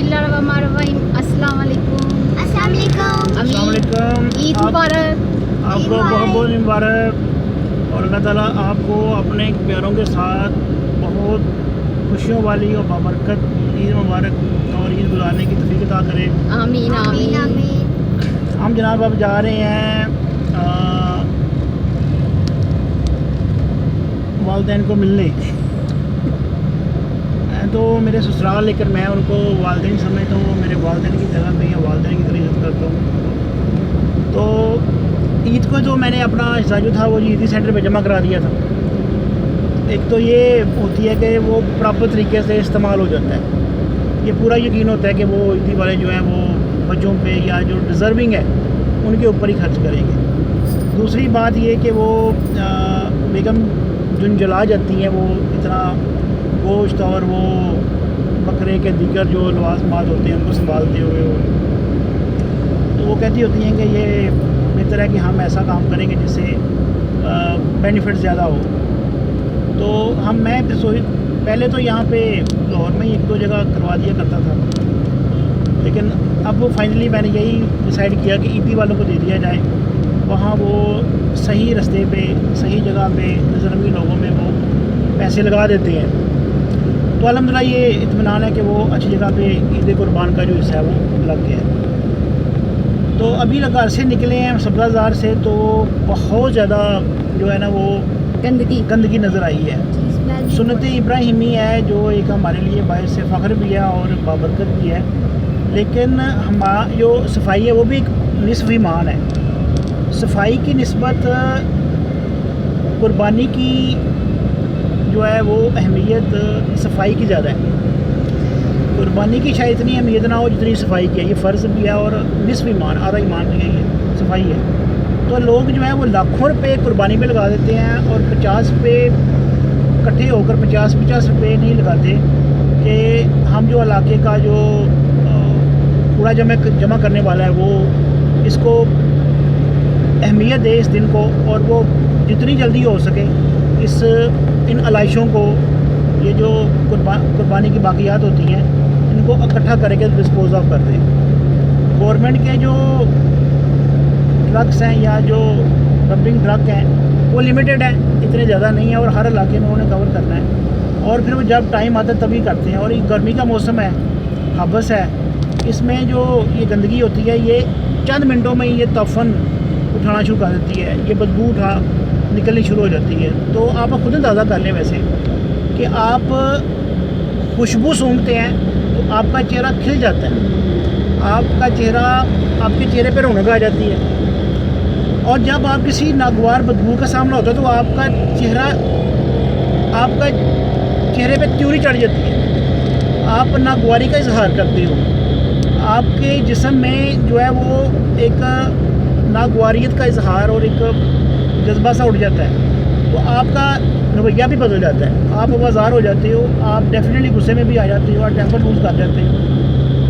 बिस्मिल्लाहिर्रहमानिर्रहीम। अस्सलाम वालेकुम। अस्सलाम वालेकुम। ईद मुबारक। आपको बहुत बहुत मुबारक और अल्लाह ताला आपको अपने प्यारों के साथ बहुत खुशियों वाली और बाबरकत ईद मुबारक और ईद गुजारने की तौफीक अता करे। आमीन आमीन। हम जनाब अब जा रहे हैं वालिदैन को मिलने। तो मेरे ससुराल लेकर मैं उनको वालिदैन समझता हूँ, मेरे वालिदैन की जगह पे या वालिदैन की तरह इज़्ज़त करता हूँ। तो ईद को जो मैंने अपना हिस्सा जो था वो ईदी सेंटर पे जमा करा दिया था। एक तो ये होती है कि वो प्रॉपर तरीके से इस्तेमाल हो जाता है, ये पूरा यकीन होता है कि वो ईदी वाले जो हैं वो बच्चों पे या जो डिज़र्विंग है उनके ऊपर ही खर्च करेंगे। दूसरी बात ये कि वो बेगम जुंजला जाती हैं, वो इतना गोश्त और वो बकरे के दीगर जो लवाजमात होते हैं उनको संभालते हुए तो वो कहती होती हैं कि ये बेहतर है कि हम ऐसा काम करेंगे जिससे बेनिफिट ज़्यादा हो। तो मैं फिर पहले तो यहाँ पे लाहौर में ही एक दो जगह करवा दिया करता था, लेकिन अब फाइनली मैंने यही डिसाइड किया कि ईदी वालों को दे दिया जाए। वहाँ वो सही रास्ते पे सही जगह पे नज़रमी लोगों में वो पैसे लगा देते हैं। तो अल्हम्दुलिल्लाह ये इत्मीनान है कि वो अच्छी जगह पे ईद कुर्बान का जो हिस्सा है वो लग गया है। तो अभी घर से निकले हैं सब्ज़ाजार से, तो बहुत ज़्यादा जो है ना वो गंदगी नज़र आई है। सुन्नत इब्राहिमी है जो एक हमारे लिए बायस से फ़ख्र भी है और बाबरकत भी है, लेकिन हम जो सफाई है वो भी एक निस्फ़ ईमान है। सफाई की निस्बत कुर्बानी की जो है वो अहमियत सफाई की ज़्यादा है। कुर्बानी की शायद इतनी अहमियत ना हो जितनी सफाई की है। ये फ़र्ज़ भी है और निस्फ़ ईमान आधा ईमान भी है, ये सफाई है। तो लोग जो है वो लाखों रुपए कुर्बानी पे लगा देते हैं और 50 पे इकट्ठे होकर 50 रुपए नहीं लगाते कि हम जो इलाके का जो कूड़ा जमा करने वाला है वो इसको अहमियत दे इस दिन को, और वो जितनी जल्दी हो सके इन आलाइशों को, ये जो कुर्बानी की बाकियात होती हैं इनको इकट्ठा करके डिस्पोज ऑफ कर दें। गवर्नमेंट के जो ट्रक्स हैं या जो डंपिंग ट्रक हैं वो लिमिटेड हैं, इतने ज़्यादा नहीं है और हर इलाके में उन्होंने कवर करना है। और फिर वो जब टाइम आता है तभी करते हैं। और ये गर्मी का मौसम है, हबस है, इसमें जो ये गंदगी होती है ये चंद मिनटों में ये तफन उठाना शुरू कर देती है, ये बदबू निकलनी शुरू हो जाती है। तो आप खुद अंदाज़ा कर लें वैसे कि आप खुशबू सूंघते हैं तो आपका चेहरा खिल जाता है, आपके चेहरे पर रौनक आ जाती है। और जब आप किसी नागवार बदबू का सामना होता है तो आपका चेहरे पे त्योरी चढ़ जाती है, आप नागवारी का इजहार करते हो, आपके जिस्म में जो है वो एक नागवारियत का इजहार और एक जज्बा सा उठ जाता है। तो आपका रवैया भी बदल जाता है, आप आवाज़ार हो जाते हो, आप डेफिनेटली गुस्से में भी आ जाते हो और टेम्पर लूज़ कर जाते हो।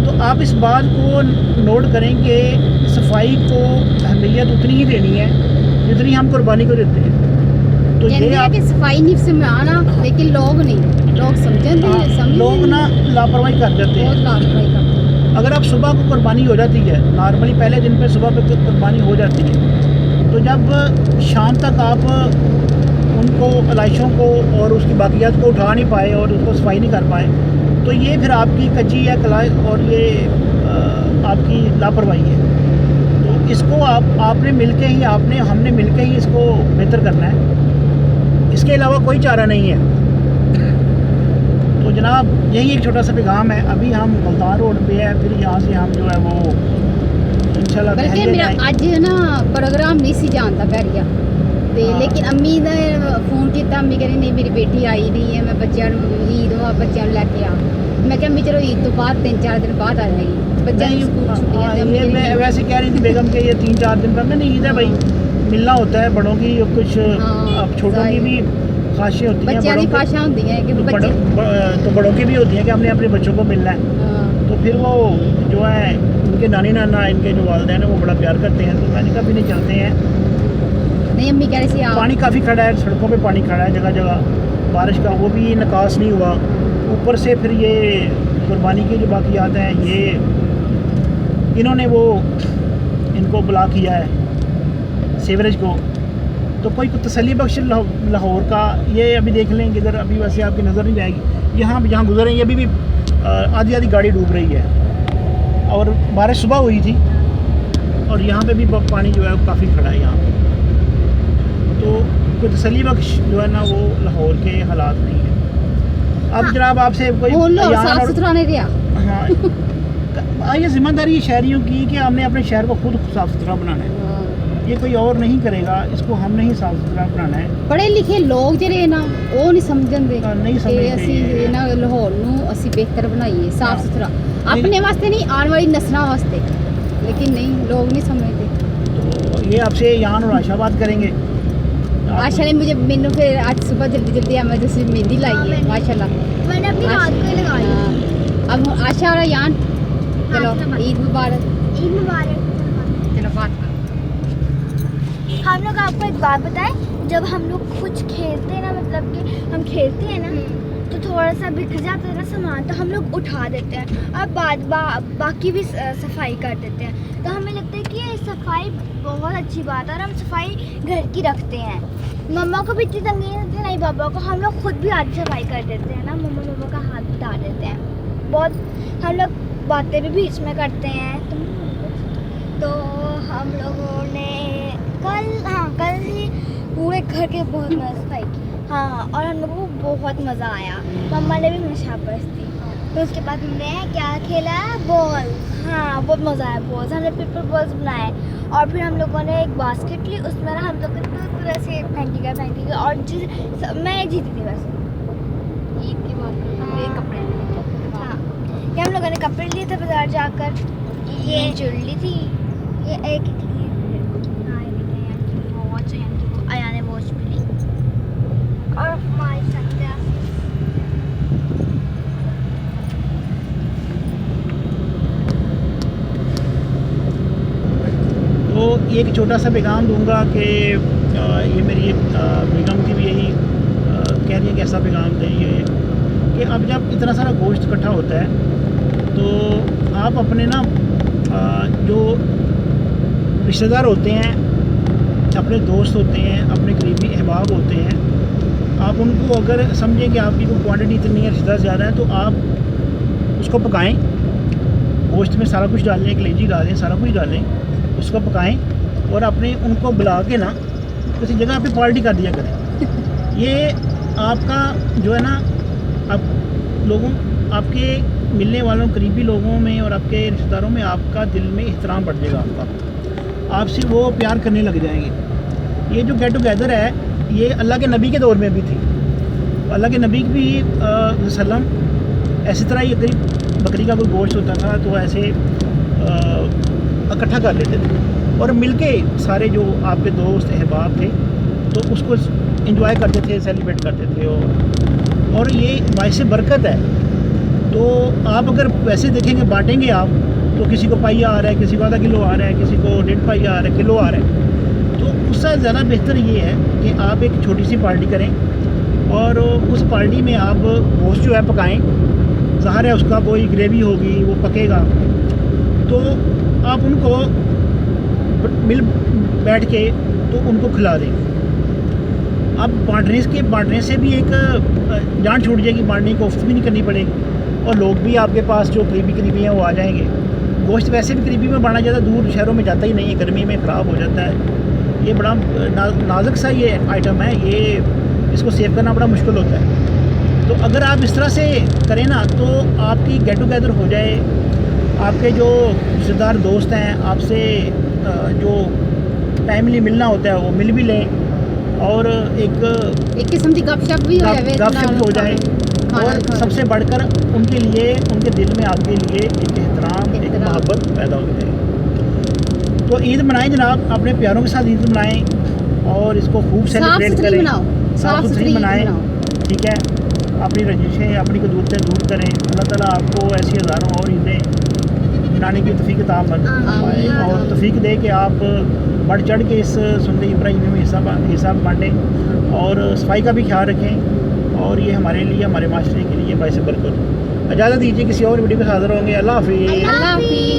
तो आप इस बात को नोट करें कि सफाई को अहमियत उतनी ही देनी है जितनी हम कुर्बानी को देते हैं। तो ये आप सफाई निफ्स में आना, लेकिन लोग नहीं, लोग समझते लोग ना लापरवाही कर जाते हैं। अगर आप सुबह को कुर्बानी हो जाती है, नॉर्मली पहले दिन पे सुबह पे कुर्बानी हो जाती है, तो जब शाम तक आप उनको आलाइशों को और उसकी बाकियात को उठा नहीं पाए और उसको सफाई नहीं कर पाए, तो ये फिर आपकी कच्ची है कलाई और ये आपकी लापरवाही है। तो इसको हमने मिलके ही इसको बेहतर करना है, इसके अलावा कोई चारा नहीं है। तो जनाब यही एक छोटा सा पैगाम है। अभी हम मुल्तान रोड पे है, फिर यहाँ से हम जो है वो इंशाल्लाह बल्कि मेरा आज ना प्रोग्राम नहीं सी जानता पैरिया ते, लेकिन अम्मी ने फोन किया, अम्मी कह रही नहीं मेरी बेटी आई नहीं है, मैं बच्चों ईद बच्चों लैके आ। मैं क्या चलो ईद तो बाद 3-4 दिन बाद आ जाएगी बच्चा। मैं वैसे कह रही थी बेगम के ये 3-4 दिन बाद नहीं, ईद है भाई, मिलना होता है बड़ों की, कुछ अब छोटों की भी ख्वाहिशें होती हैं, तो बड़ों की भी होती हैं कि हमने अपने बच्चों को मिलना है। तो फिर वो जो है उनके नानी नाना इनके जो वालिदैन हैं वो बड़ा प्यार करते हैं, तो मैंने कभी नहीं चलते हैं। नहीं अम्मी कह रही थी पानी काफ़ी खड़ा है, सड़कों पे पानी खड़ा है जगह जगह, बारिश का वो भी निकास नहीं हुआ। ऊपर से फिर ये कुर्बानी की जो बाकियात हैं ये इन्होंने वो इनको ब्लॉक किया है सीवरेज को, तो कोई तसल्ली बख्श लाहौर का ये अभी देख लें कि इधर अभी वैसे आपकी नज़र नहीं जाएगी, यहाँ जहाँ गुजर रही है अभी भी आधी आधी गाड़ी डूब रही है और बारिश सुबह हुई थी और यहाँ पे भी पानी जो है वो काफ़ी खड़ा है यहाँ पे, तो कोई तसल्ली बख्श जो है ना वो लाहौर के हालात नहीं है। अब जनाब आपसे कोई साफ सुथरा नहीं रहा। हाँ, ये जिम्मेदारी शहरियों की कि हमने अपने शहर को खुद साफ सुथरा बनाना है, ये कोई और नहीं करेगा, इसको हमने ही साफ सुथरा बनाना है। पढ़े लिखे लोग ਜਿਹੜੇ ਨਾ ਉਹ ਨਹੀਂ ਸਮਝਦੇ ਨਹੀਂ ਸਮਝਦੇ ਅਸੀਂ ਇਹਨਾਂ ਲਾਹੌਰ ਨੂੰ ਅਸੀਂ ਬਿਹਤਰ ਬਣਾਈਏ ਸਾਫ ਸੁਥਰਾ ਆਪਣੇ ਵਾਸਤੇ ਨਹੀਂ ਆਉਣ ਵਾਲੀ ਨਸਲਾਂ ਵਾਸਤੇ, लेकिन नहीं लोग नहीं समझते। तो ये आपसे यहाँ और आशा बात करेंगे। आशा ने मुझे मैंने फिर आज सुबह जल्दी जल्दी मैं दूसरी मेहंदी लाई है माशाल्लाह, मैंने अपनी रात को लगाई। अब आशा और यान चलो ईद मुबारक। ईद मुबारक। चलो बात हम लोग आपको एक बात बताएं, जब हम लोग कुछ खेलते हैं ना, मतलब कि हम खेलते हैं ना तो थोड़ा सा बिखर जाता है ना सामान, तो हम लोग उठा देते हैं और बाकी भी सफाई कर देते हैं। तो हमें लगता है कि ये सफाई बहुत अच्छी बात है और हम सफाई घर की रखते हैं। मम्मा को भी इतनी तंगी नहीं होती, नहीं पापा को, हम लोग खुद भी आज सफाई कर देते हैं ना, मम्मा पापा का हाथ बता देते हैं। बहुत हम लोग बातें भी बीच में करते हैं। तो हम लोगों ने कल ही पूरे घर के बहुत सफाई की। हाँ, और हम लोगों को बहुत मज़ा आया। मम्मा ने भी नशाबरस दी। तो उसके बाद हमने क्या खेला, बॉल। हाँ, बहुत मज़ा आया बॉल्स, हमने पेपर बॉल्स बनाए और फिर हम लोगों ने एक बास्केट ली, उसमें ना हम लोग तरह से फेंकी और मैं जीती थी वैसे ईद के बाद। हाँ, कपड़े हाँ, ये हम लोगों ने कपड़े लिए थे बाजार जाकर। ये चुल्ली थी, ये एक आया ने वॉच भी ली और हमारे साथ तो एक छोटा सा पैगाम दूंगा कि ये मेरी बेगम की भी यही कह रही है कि ऐसा पैगाम दें ये कि अब जब इतना सारा गोश्त इकट्ठा होता है तो आप अपने ना जो रिश्तेदार होते हैं, अपने दोस्त होते हैं, अपने करीबी अहबाब होते हैं, आप उनको अगर समझें कि आपकी कोई क्वांटिटी इतनी है, रिश्तेदार ज़्यादा है, तो आप उसको पकाएं, गोश्त में सारा कुछ डालें, कलेजी डालें, सारा कुछ डालें, उसको पकाएं और अपने उनको बुला के ना किसी जगह पे पार्टी कर दिया करें। ये आपका जो है ना, आप लोगों आपके मिलने वालों करीबी लोगों में और आपके रिश्तेदारों में आपका दिल में एहतराम बढ़ जाएगा, आपसे वो प्यार करने लग जाएंगे। ये जो गेट टुगेदर है ये अल्लाह के नबी के दौर में भी थी। अल्लाह के नबी भी वसल्लम ऐसी तरह ये करीब बकरी का कोई गोश्त होता था तो ऐसे इकट्ठा कर लेते थे और मिलके सारे जो आपके दोस्त अहबाब थे तो उसको एंजॉय करते थे, सेलिब्रेट करते थे और ये बाइस बरकत है। तो आप अगर वैसे देखेंगे, बांटेंगे आप तो किसी को पाइया आ रहा है, किसी को आधा किलो आ रहा है, किसी को 1.5 पाइया आ रहा है, किलो आ रहा है, तो उससे ज़्यादा बेहतर ये है कि आप एक छोटी सी पार्टी करें और उस पार्टी में आप गोश्त जो है पकाएं। ज़ाहिर है उसका कोई ग्रेवी होगी, वो पकेगा, तो आप उनको मिल बैठ के तो उनको खिला दें। अब बांटने से भी एक जान छूट जाएगी, बांटने की कोफ्त भी नहीं करनी पड़ेगी और लोग भी आपके पास जो करीबी हैं वो आ जाएंगे। गोश्त वैसे भी करीबी में बांटा ज़्यादा दूर शहरों में जाता ही नहीं है, गर्मी में ख़राब हो जाता है। ये बड़ा नाजुक सा ये आइटम है, ये इसको सेव करना बड़ा मुश्किल होता है। तो अगर आप इस तरह से करें ना तो आपकी गेट टुगेदर हो जाए, आपके जो रिश्तेदार दोस्त हैं आपसे जो टाइमली मिलना होता है वो मिल भी लें और एक किस्म की गपशप भी हो जाए और सबसे बढ़कर उनके लिए, उनके दिल में आपके लिए एक एहतराम, एक मोहब्बत पैदा हो जाए। तो ईद मनाएं जनाब, अपने प्यारों के साथ ईद मनाएं और इसको खूब सेलिब्रेट करें, साफ सुथरी मनाएं, ठीक है। अपनी रंजिशें, अपनी कदूरतें दूर करें। अल्लाह ताला आपको ऐसी हज़ारों और ईदें मनाने की तौफीक अता फरमाए और तौफीक दे कि आप बढ़ चढ़ के इस सुन्नत इब्राहिमी में हिस्सा बांटें और सफाई का भी ख्याल रखें और ये हमारे लिए, हमारे माशरे के लिए बाइस बरकत। इजाज़त दीजिए, किसी और वीडियो के साथ हाजिर होंगे। अल्लाह हाफिज़। अल्लाह हाफिज़।